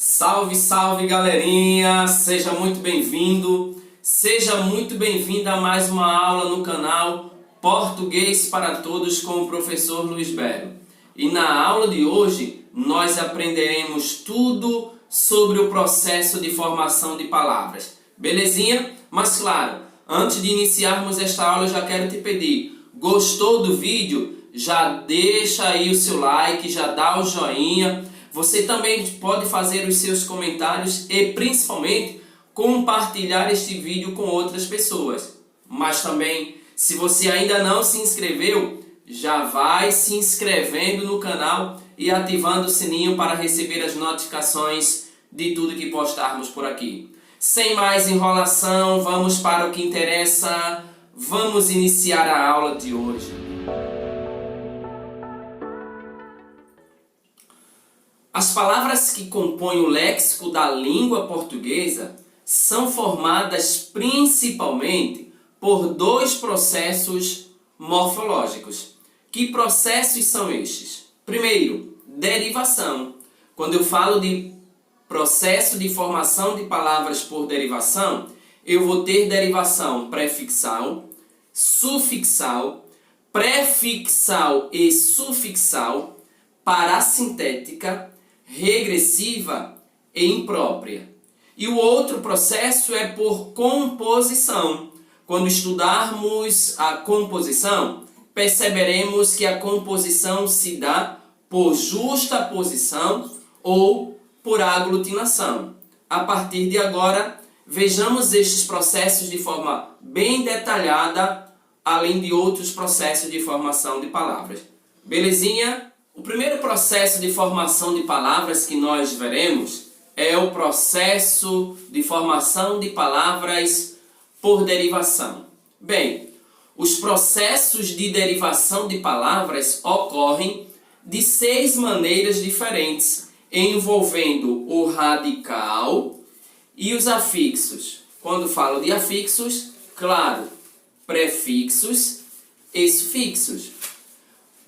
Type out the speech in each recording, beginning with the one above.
Salve, salve galerinha! Seja muito bem-vindo, seja muito bem-vinda a mais uma aula no canal Português para Todos com o professor Luiz Belo. E na aula de hoje nós aprenderemos tudo sobre o processo de formação de palavras. Belezinha? Mas claro, antes de iniciarmos esta aula eu já quero te pedir, gostou do vídeo? Já deixa aí o seu like, já dá o joinha. Você também pode fazer os seus comentários e principalmente compartilhar este vídeo com outras pessoas. Mas também, se você ainda não se inscreveu, já vai se inscrevendo no canal e ativando o sininho para receber as notificações de tudo que postarmos por aqui. Sem mais enrolação, vamos para o que interessa. Vamos iniciar a aula de hoje. As palavras que compõem o léxico da língua portuguesa são formadas principalmente por dois processos morfológicos. Que processos são estes? Primeiro, derivação. Quando eu falo de processo de formação de palavras por derivação, eu vou ter derivação prefixal, sufixal, prefixal e sufixal, parassintética, regressiva e imprópria. E o outro processo é por composição. Quando estudarmos a composição, perceberemos que a composição se dá por justaposição ou por aglutinação. A partir de agora, vejamos estes processos de forma bem detalhada, além de outros processos de formação de palavras. Belezinha? O primeiro processo de formação de palavras que nós veremos é o processo de formação de palavras por derivação. Bem, os processos de derivação de palavras ocorrem de 6 maneiras diferentes, envolvendo o radical e os afixos. Quando falo de afixos, claro, prefixos e sufixos.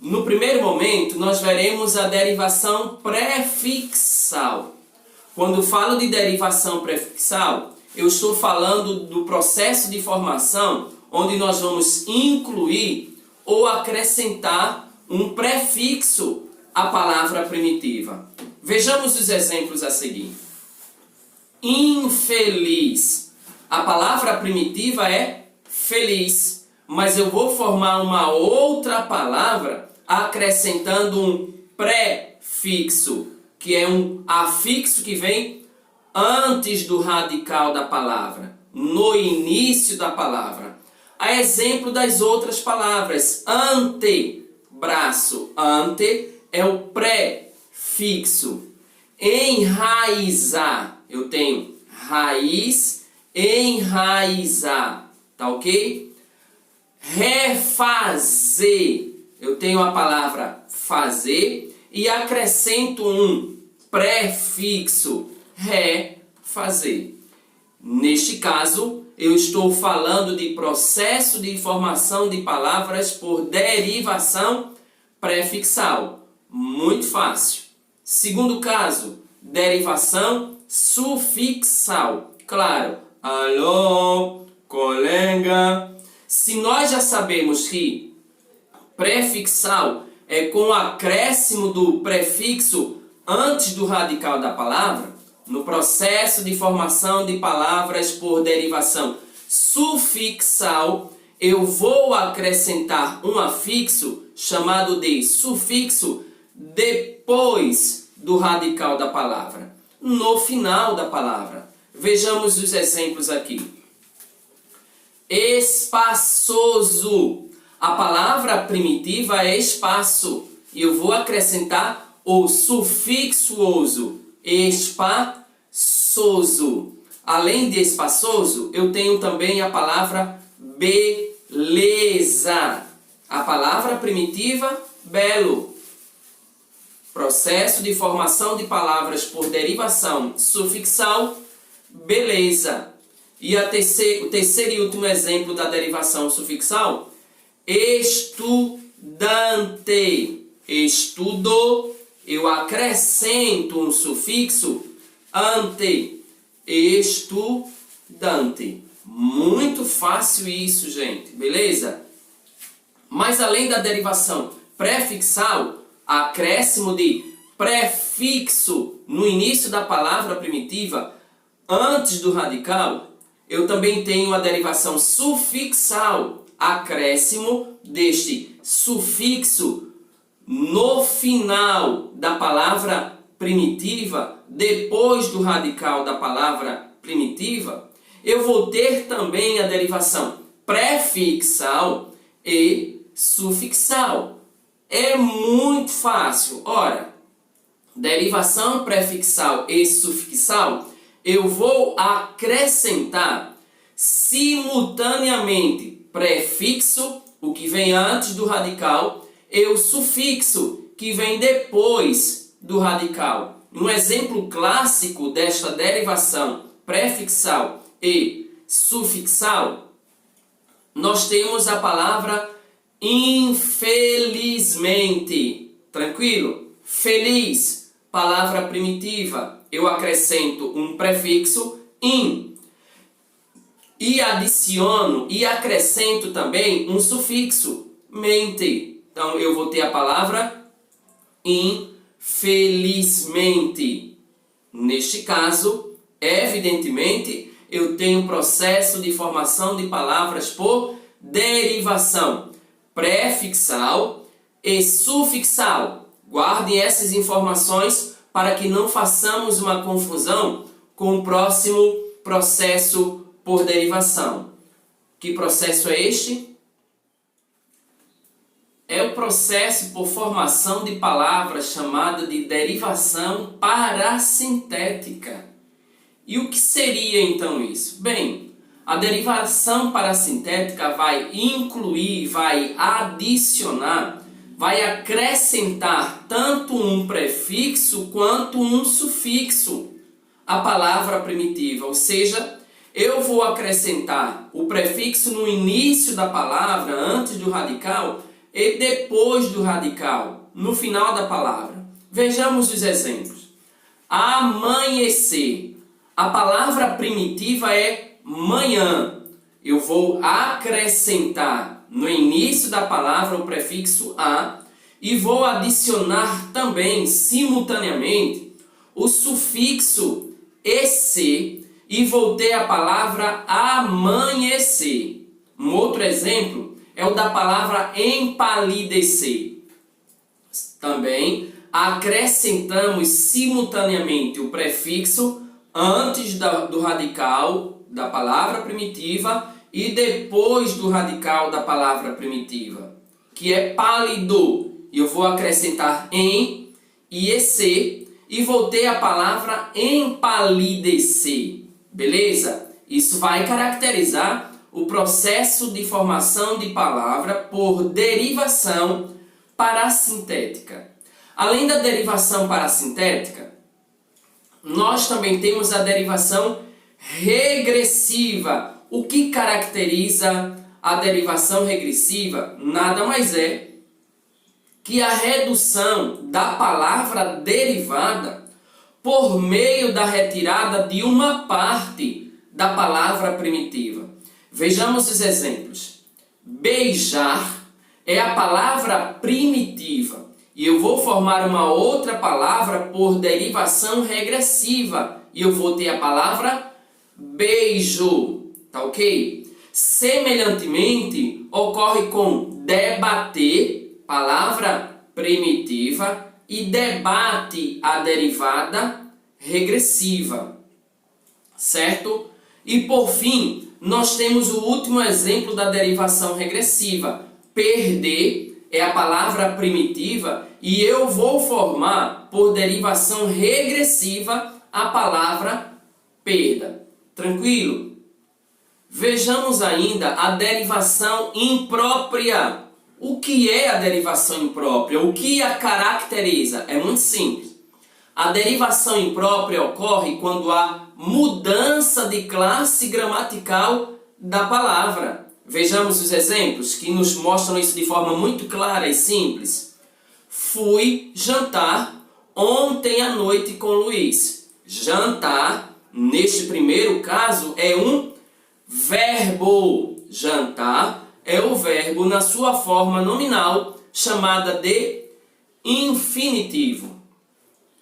No primeiro momento, nós veremos a derivação prefixal. Quando falo de derivação prefixal, eu estou falando do processo de formação onde nós vamos incluir ou acrescentar um prefixo à palavra primitiva. Vejamos os exemplos a seguir. Infeliz. A palavra primitiva é feliz, mas eu vou formar uma outra palavra acrescentando um prefixo, que é um afixo que vem antes do radical da palavra, no início da palavra. A exemplo das outras palavras, antebraço, ante é o prefixo. Enraizar, eu tenho raiz, enraizar, tá ok? Refazer, eu tenho a palavra fazer e acrescento um prefixo, refazer. Neste caso, eu estou falando de processo de formação de palavras por derivação prefixal. Muito fácil. Segundo caso, derivação sufixal. Claro, alô, colega. Se nós já sabemos que prefixal é com o acréscimo do prefixo antes do radical da palavra, no processo de formação de palavras por derivação sufixal, eu vou acrescentar um afixo chamado de sufixo depois do radical da palavra, no final da palavra. Vejamos os exemplos aqui. Espaçoso. A palavra primitiva é espaço. E eu vou acrescentar o sufixo oso. Espaçoso. Além de espaçoso, eu tenho também a palavra beleza. A palavra primitiva, belo. Processo de formação de palavras por derivação sufixal, beleza. E o terceiro e último exemplo da derivação sufixal, estudante. Estudou, eu acrescento um sufixo ante, estudante. Muito fácil isso, gente, beleza? Mas além da derivação prefixal, acréscimo de prefixo no início da palavra primitiva, antes do radical, eu também tenho a derivação sufixal, acréscimo deste sufixo no final da palavra primitiva, depois do radical da palavra primitiva. Eu vou ter também a derivação prefixal e sufixal. É muito fácil. Ora, derivação prefixal e sufixal, eu vou acrescentar simultaneamente prefixo, o que vem antes do radical, e o sufixo, que vem depois do radical. Um exemplo clássico desta derivação prefixal e sufixal, nós temos a palavra infelizmente. Tranquilo? Feliz, palavra primitiva, eu acrescento um prefixo in e adiciono e acrescento também um sufixo mente. Então eu vou ter a palavra infelizmente. Neste caso, evidentemente, eu tenho um processo de formação de palavras por derivação prefixal e sufixal. Guardem essas informações para que não façamos uma confusão com o próximo processo por derivação. Que processo é este? É o processo por formação de palavras chamado de derivação parasintética. E o que seria então isso? Bem, a derivação parasintética vai incluir, vai adicionar, vai acrescentar tanto um prefixo quanto um sufixo à palavra primitiva. Ou seja, eu vou acrescentar o prefixo no início da palavra, antes do radical, e depois do radical, no final da palavra. Vejamos os exemplos. Amanhecer. A palavra primitiva é manhã. Eu vou acrescentar no início da palavra o prefixo a e vou adicionar também, simultaneamente, o sufixo ec e vou ter a palavra amanhecer. Um outro exemplo é o da palavra empalidecer. Também acrescentamos simultaneamente o prefixo antes do radical da palavra primitiva e depois do radical da palavra primitiva, que é pálido. Eu vou acrescentar em e ec e vou ter a palavra empalidecer. Beleza? Isso vai caracterizar o processo de formação de palavra por derivação parasintética. Além da derivação parasintética, nós também temos a derivação regressiva. O que caracteriza a derivação regressiva nada mais é que a redução da palavra derivada por meio da retirada de uma parte da palavra primitiva. Vejamos os exemplos. Beijar é a palavra primitiva e eu vou formar uma outra palavra por derivação regressiva e eu vou ter a palavra beijo, tá ok? Semelhantemente, ocorre com debater, palavra primitiva, e debate, a derivada regressiva, certo? E por fim, nós temos o último exemplo da derivação regressiva. Perder é a palavra primitiva e eu vou formar por derivação regressiva a palavra perda. Tranquilo? Vejamos ainda a derivação imprópria. O que é a derivação imprópria? O que a caracteriza? É muito simples. A derivação imprópria ocorre quando há mudança de classe gramatical da palavra. Vejamos os exemplos que nos mostram isso de forma muito clara e simples. Fui jantar ontem à noite com Luiz. Jantar, neste primeiro caso, é um verbo. Jantar é o verbo na sua forma nominal, chamada de infinitivo.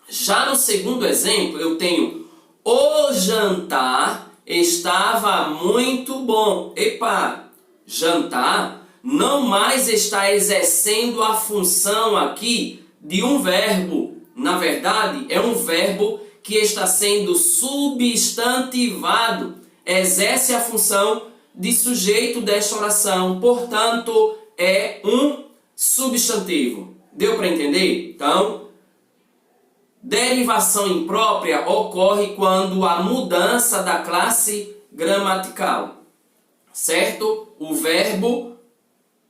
Já no segundo exemplo, eu tenho o jantar estava muito bom. Epa, jantar não mais está exercendo a função aqui de um verbo. Na verdade, é um verbo que está sendo substantivado. Exerce a função de sujeito desta oração. Portanto, é um substantivo. Deu para entender? Então, derivação imprópria ocorre quando a mudança da classe gramatical. Certo? O verbo,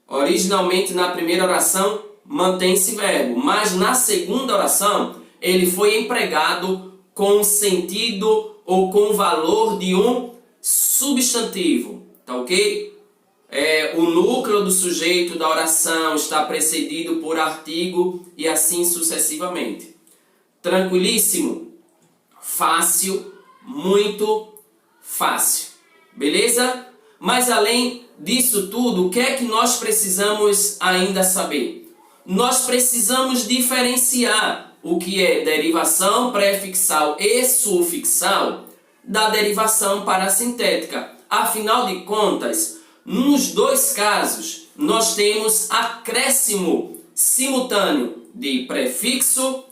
originalmente na primeira oração, mantém-se verbo, mas na segunda oração ele foi empregado com sentido ou com valor de um substantivo, tá ok? O núcleo do sujeito da oração está precedido por artigo e assim sucessivamente. Tranquilíssimo? Fácil, muito fácil. Beleza? Mas além disso tudo, o que é que nós precisamos ainda saber? Nós precisamos diferenciar o que é derivação prefixal e sufixal da derivação parasintética. Afinal de contas, nos dois casos, nós temos acréscimo simultâneo de prefixo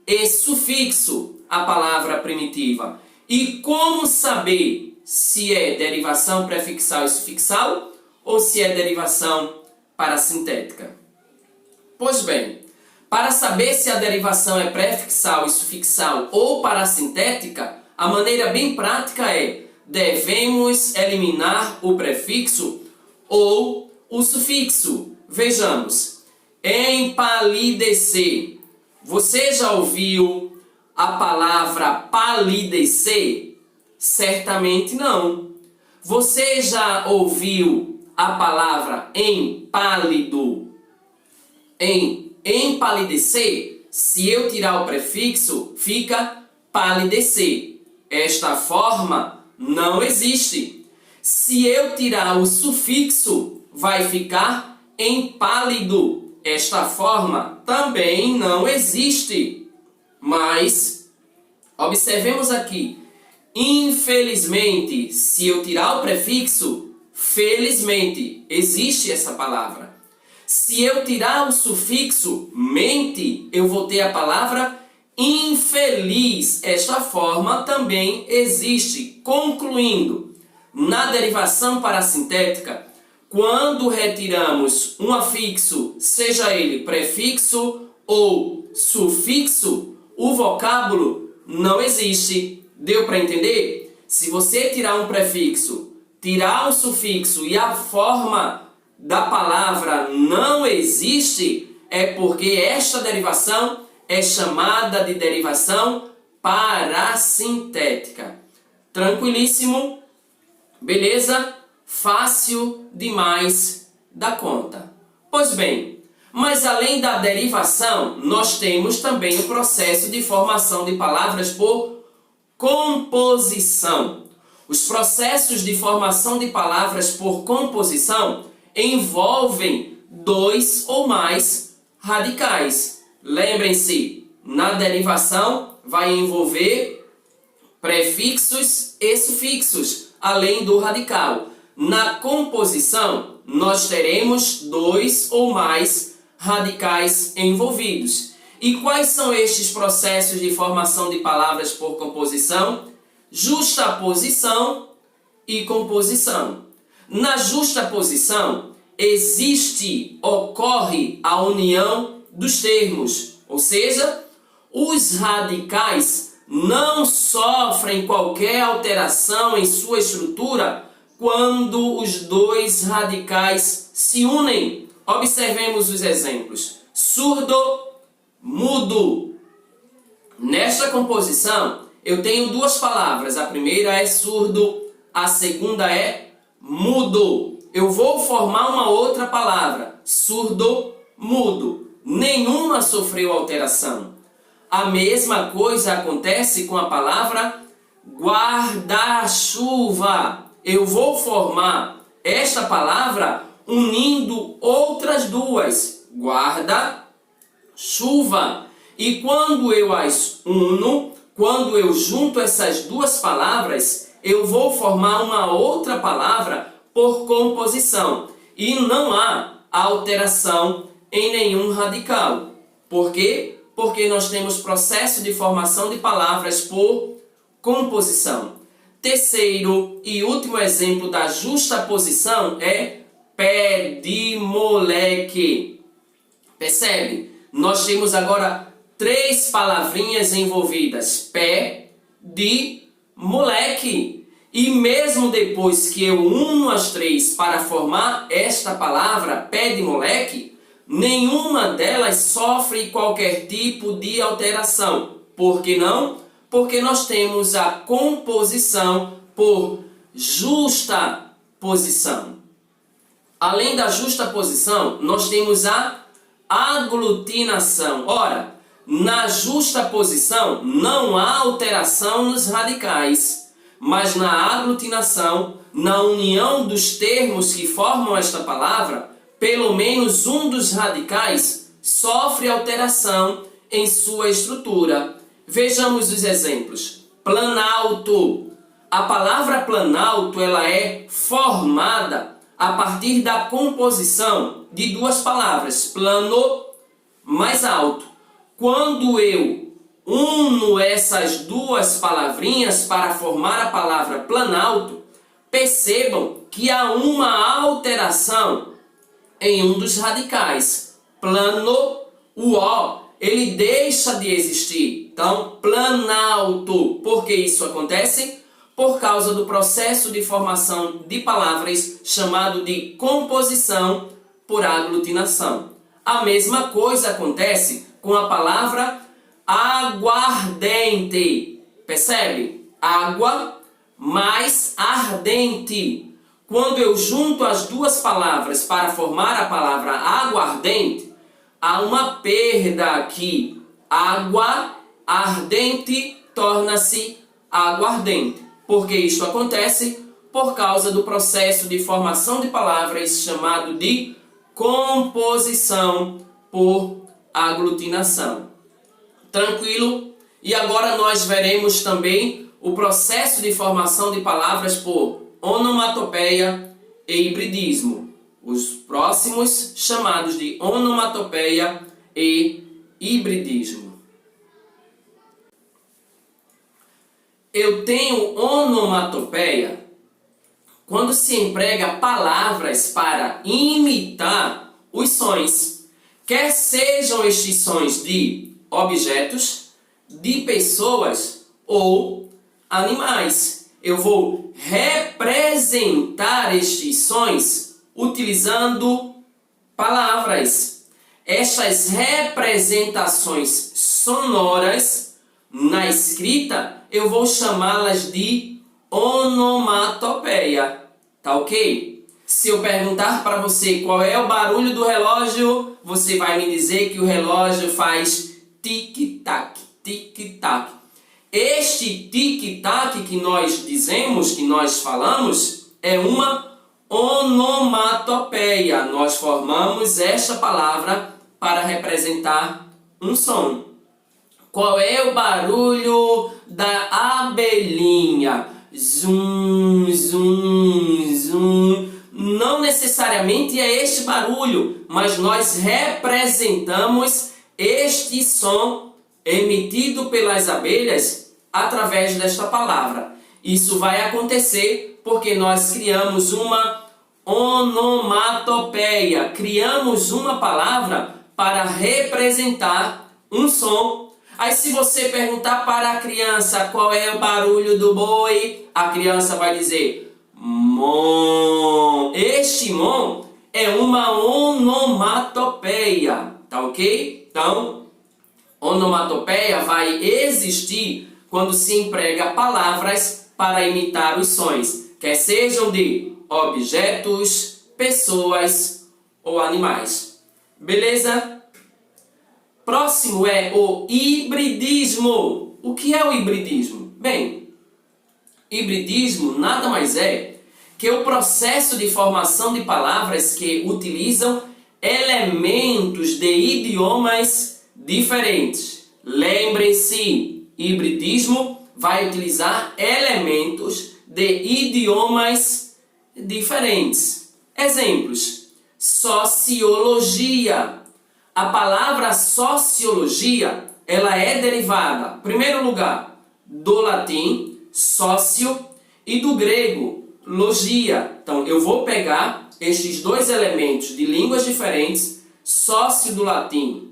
e sufixo à palavra primitiva. E como saber se é derivação prefixal e sufixal ou se é derivação parasintética? Pois bem, para saber se a derivação é prefixal e sufixal ou parasintética, a maneira bem prática é: devemos eliminar o prefixo ou o sufixo. Vejamos, empalidecer. Você já ouviu a palavra palidecer? Certamente não. Você já ouviu a palavra empálido? Empalidecer, se eu tirar o prefixo, fica palidecer. Esta forma não existe. Se eu tirar o sufixo, vai ficar empálido. Esta forma também não existe. Mas, observemos aqui. Infelizmente, se eu tirar o prefixo, felizmente, existe essa palavra. Se eu tirar o sufixo mente, eu vou ter a palavra infeliz. Esta forma também existe. Concluindo, na derivação parasintética, quando retiramos um afixo, seja ele prefixo ou sufixo, o vocábulo não existe. Deu para entender? Se você tirar um prefixo, tirar um sufixo e a forma da palavra não existe, é porque esta derivação é chamada de derivação parasintética. Tranquilíssimo? Beleza? Fácil demais da conta. Pois bem, mas além da derivação, nós temos também o processo de formação de palavras por composição. Os processos de formação de palavras por composição envolvem dois ou mais radicais. Lembrem-se, na derivação vai envolver prefixos e sufixos, além do radical. Na composição, nós teremos dois ou mais radicais envolvidos. E quais são estes processos de formação de palavras por composição? Justaposição e composição. Na justaposição, ocorre a união dos termos, ou seja, os radicais não sofrem qualquer alteração em sua estrutura quando os dois radicais se unem. Observemos os exemplos. Surdo, mudo. Nesta composição, eu tenho duas palavras. A primeira é surdo, a segunda é mudo. Eu vou formar uma outra palavra, surdo, mudo. Nenhuma sofreu alteração. A mesma coisa acontece com a palavra guarda-chuva. Eu vou formar esta palavra unindo outras duas, guarda-chuva. E quando eu as uno, quando eu junto essas duas palavras, eu vou formar uma outra palavra por composição. E não há alteração em nenhum radical. Por quê? Porque nós temos processo de formação de palavras por composição. Terceiro e último exemplo da justaposição é pé de moleque. Percebe? Nós temos agora 3 palavrinhas envolvidas. Pé de moleque. E mesmo depois que eu uno as 3 para formar esta palavra, pé de moleque, nenhuma delas sofre qualquer tipo de alteração. Por que não? Porque nós temos a composição por justaposição. Além da justaposição, nós temos a aglutinação. Ora, na justaposição não há alteração nos radicais, mas na aglutinação, na união dos termos que formam esta palavra, pelo menos um dos radicais sofre alteração em sua estrutura. Vejamos os exemplos. Planalto. A palavra planalto ela é formada a partir da composição de 2 palavras, plano mais alto. Quando eu uno essas 2 palavrinhas para formar a palavra planalto, percebam que há uma alteração em um dos radicais. Plano, o O, ele deixa de existir. Então, planalto. Por que isso acontece? Por causa do processo de formação de palavras chamado de composição por aglutinação. A mesma coisa acontece com a palavra aguardente. Percebe? Água mais ardente. Quando eu junto as 2 palavras para formar a palavra aguardente, há uma perda aqui. Água ardente torna-se aguardente. Por que isto acontece? Por causa do processo de formação de palavras chamado de composição por aglutinação. Tranquilo? E agora nós veremos também o processo de formação de palavras por onomatopeia e hibridismo. Os próximos chamados de onomatopeia e hibridismo. Eu tenho onomatopeia quando se emprega palavras para imitar os sons, quer sejam estes sons de objetos, de pessoas ou animais. Eu vou representar estes sons utilizando palavras. Estas representações sonoras na escrita eu vou chamá-las de onomatopeia, tá ok? Se eu perguntar para você qual é o barulho do relógio, você vai me dizer que o relógio faz tic-tac, tic-tac. Este tic-tac que nós dizemos, que nós falamos, é uma onomatopeia. Nós formamos esta palavra para representar um som. Qual é o barulho da abelhinha? Zum, zum, zum. Não necessariamente é este barulho, mas nós representamos este som emitido pelas abelhas através desta palavra. Isso vai acontecer porque nós criamos uma onomatopeia, criamos uma palavra para representar um som. Aí se você perguntar para a criança qual é o barulho do boi, a criança vai dizer mon. Este mon é uma onomatopeia, tá ok? Então, onomatopeia vai existir quando se emprega palavras para imitar os sons, quer sejam de objetos, pessoas ou animais. Beleza? Próximo é o hibridismo. O que é o hibridismo? Bem, hibridismo nada mais é que o processo de formação de palavras que utilizam elementos de idiomas diferentes. Lembre-se, hibridismo vai utilizar elementos de idiomas diferentes. Exemplos: sociologia. A palavra sociologia, ela é derivada, em primeiro lugar, do latim, socio, e do grego, logia. Então, eu vou pegar estes dois elementos de línguas diferentes, sócio do latim,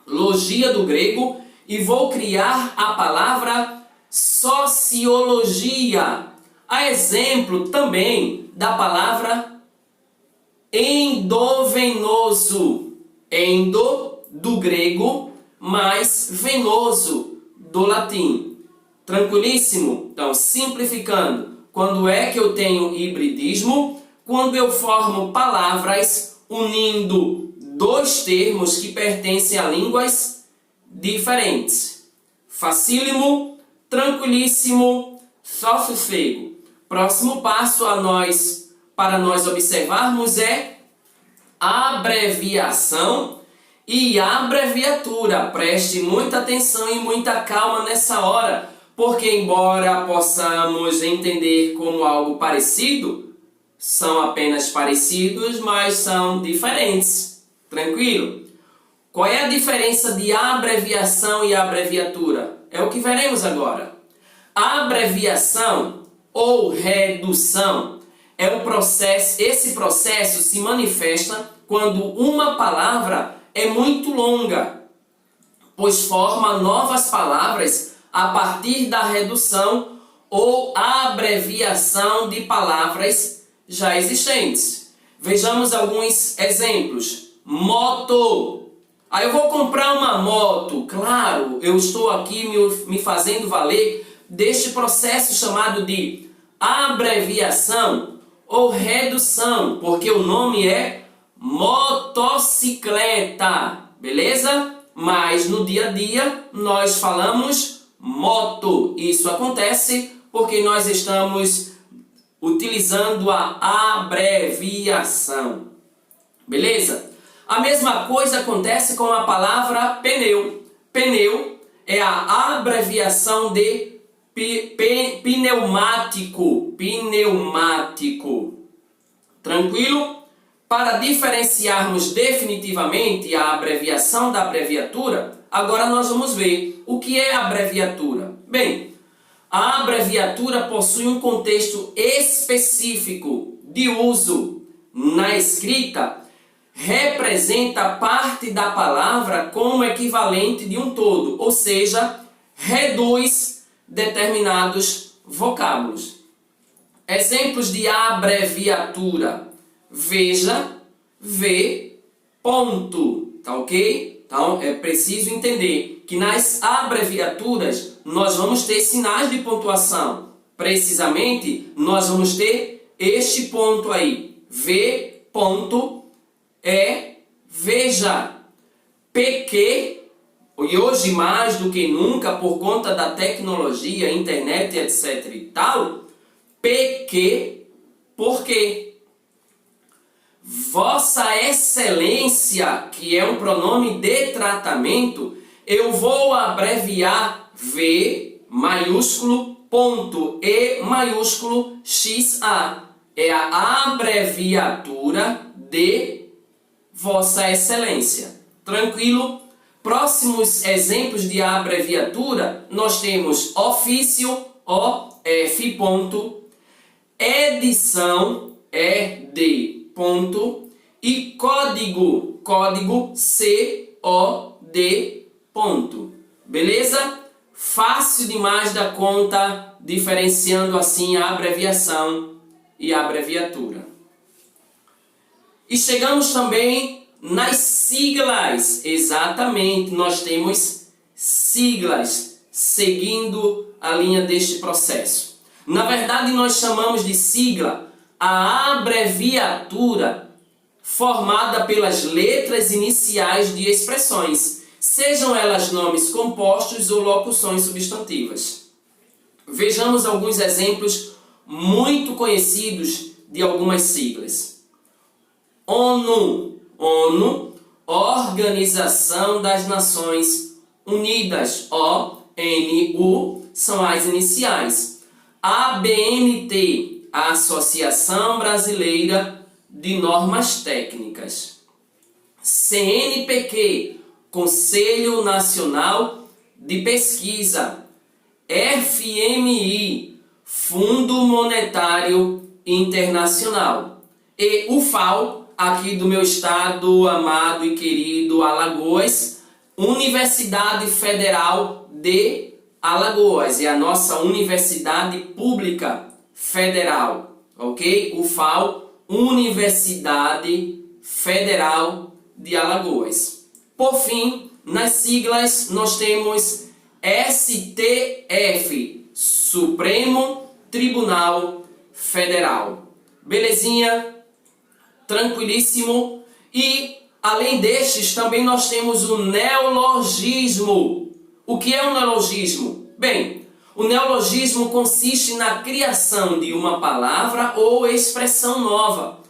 logia do grego, e vou criar a palavra sociologia. A exemplo também da palavra endovenoso. Endo, do grego, mais venoso, do latim. Tranquilíssimo? Então, simplificando, quando é que eu tenho hibridismo? Quando eu formo palavras unindo dois termos que pertencem a línguas diferentes. Facílimo, tranquilíssimo, só sossego. Próximo passo para nós observarmos é abreviação e abreviatura. Preste muita atenção e muita calma nessa hora, porque embora possamos entender como algo parecido, são apenas parecidos, mas são diferentes. Tranquilo? Qual é a diferença de abreviação e abreviatura? É o que veremos agora. A abreviação ou redução é um processo, esse processo se manifesta quando uma palavra é muito longa, pois forma novas palavras a partir da redução ou abreviação de palavras já existentes. Vejamos alguns exemplos. Moto. Aí eu vou comprar uma moto. Claro, eu estou aqui me fazendo valer deste processo chamado de abreviação ou redução, porque o nome é motocicleta, beleza? Mas no dia a dia nós falamos moto. Isso acontece porque nós estamos utilizando a abreviação, beleza? A mesma coisa acontece com a palavra pneu. Pneu é a abreviação de pneumático. Pneumático. Tranquilo? Para diferenciarmos definitivamente a abreviação da abreviatura, agora nós vamos ver o que é abreviatura. Bem, a abreviatura possui um contexto específico de uso na escrita, representa parte da palavra como equivalente de um todo, ou seja, reduz determinados vocábulos. Exemplos de abreviatura: veja, vê, ponto. Tá ok? Então é preciso entender que nas abreviaturas nós vamos ter sinais de pontuação. Precisamente, nós vamos ter este ponto aí. V, ponto, é veja. PQ, e hoje mais do que nunca, por conta da tecnologia, internet, etc e tal, PQ, por quê? Vossa Excelência, que é um pronome de tratamento, eu vou abreviar V maiúsculo, ponto, E maiúsculo, XA. É a abreviatura de Vossa Excelência. Tranquilo? Próximos exemplos de abreviatura, nós temos ofício, OF, ponto, edição, ED, ponto, e código, código, COD, ponto. Beleza? Fácil demais da conta, diferenciando assim a abreviação e a abreviatura. E chegamos também nas siglas. Exatamente, nós temos siglas seguindo a linha deste processo. Na verdade, nós chamamos de sigla a abreviatura formada pelas letras iniciais de expressões. sejam elas nomes compostos ou locuções substantivas. Vejamos alguns exemplos muito conhecidos de algumas siglas. ONU, ONU, Organização das Nações Unidas, ONU, são as iniciais. ABNT, Associação Brasileira de Normas Técnicas. CNPq, Conselho Nacional de Pesquisa. FMI, Fundo Monetário Internacional. E o FAO, aqui do meu estado amado e querido Alagoas, Universidade Federal de Alagoas, é a nossa universidade pública federal, ok? O FAO, Universidade Federal de Alagoas. Por fim, nas siglas nós temos STF, Supremo Tribunal Federal. Belezinha? Tranquilíssimo? E, além destes, também nós temos o neologismo. O que é um neologismo? Bem, o neologismo consiste na criação de uma palavra ou expressão nova,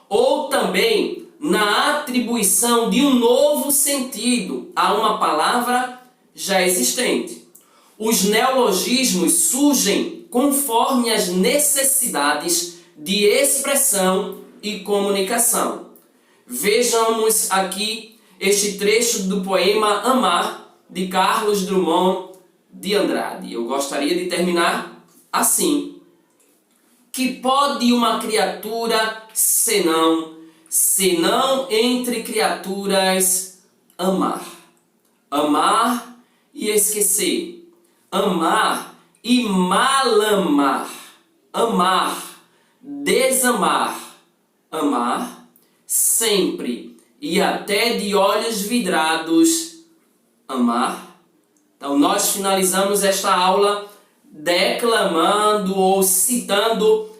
ou também na atribuição de um novo sentido a uma palavra já existente. Os neologismos surgem conforme as necessidades de expressão e comunicação. Vejamos aqui este trecho do poema Amar, de Carlos Drummond de Andrade. Eu gostaria de terminar assim. Que pode uma criatura senão entre criaturas amar? Amar e esquecer. Amar e malamar. Amar, desamar. Amar sempre e até de olhos vidrados. Amar. Então nós finalizamos esta aula declamando ou citando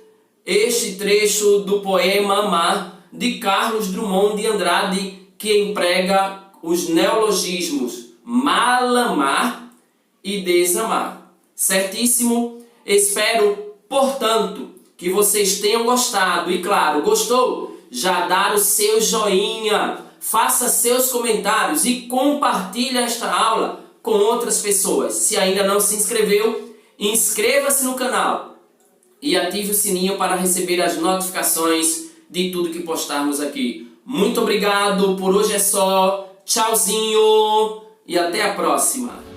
este trecho do poema Amar, de Carlos Drummond de Andrade, que emprega os neologismos malamar e desamar. Certíssimo? Espero, portanto, que vocês tenham gostado. E claro, gostou? Já dar o seu joinha, faça seus comentários e compartilhe esta aula com outras pessoas. Se ainda não se inscreveu, inscreva-se no canal e ative o sininho para receber as notificações de tudo que postarmos aqui. Muito obrigado, por hoje é só. Tchauzinho e até a próxima.